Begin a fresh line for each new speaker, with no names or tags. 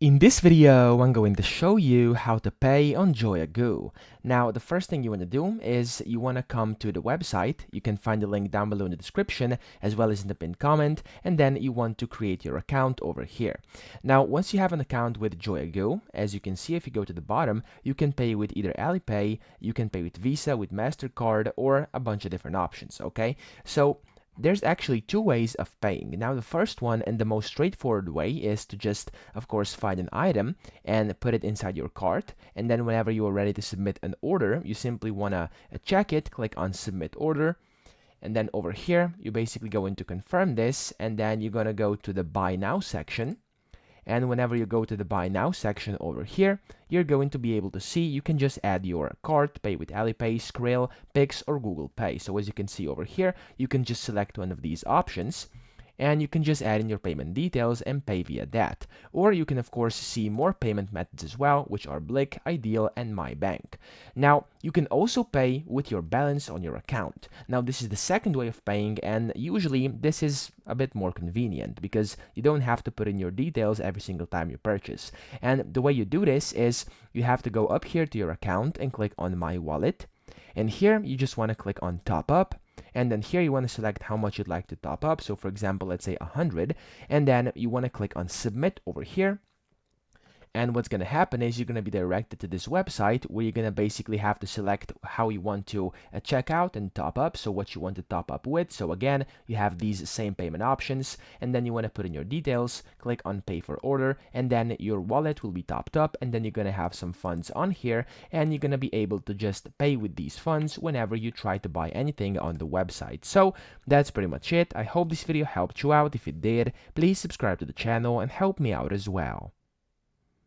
In this video, I'm going to show you how to pay on JoyaGoo. Now, the first thing you want to do is you want to come to the website. You can find the link down below in the description as well as in the pinned comment, and then you want to create your account over here. Now, once you have an account with JoyaGoo, as you can see if you go to the bottom, you can pay with either Alipay, you can pay with Visa, with MasterCard, or a bunch of different options, okay? So, there's actually two ways of paying. Now, the first one and the most straightforward way is to just, of course, find an item and put it inside your cart. And then whenever you are ready to submit an order, you simply want to check it, click on Submit Order. And then over here, you basically go in to confirm this, and then you're going to go to the Buy Now section. And whenever you go to the Buy Now section over here, you're going to be able to see you can just add your cart, pay with Alipay, Skrill, Pix, or Google Pay. So as you can see over here, you can just select one of these options, and you can just add in your payment details and pay via that. Or you can of course see more payment methods as well, which are Blick, Ideal, and My Bank. Now, you can also pay with your balance on your account. Now, this is the second way of paying, and usually this is a bit more convenient because you don't have to put in your details every single time you purchase. And the way you do this is you have to go up here to your account and click on My Wallet. And here you just want to click on Top Up. And then here you want to select how much you'd like to top up. So for example, let's say 100. And then you want to click on Submit over here. And what's going to happen is you're going to be directed to this website where you're going to basically have to select how you want to check out and top up. So what you want to top up with. So again, you have these same payment options, and then you want to put in your details, click on Pay for Order, and then your wallet will be topped up, and then you're going to have some funds on here, and you're going to be able to just pay with these funds whenever you try to buy anything on the website. So that's pretty much it. I hope this video helped you out. If it did, please subscribe to the channel and help me out as well.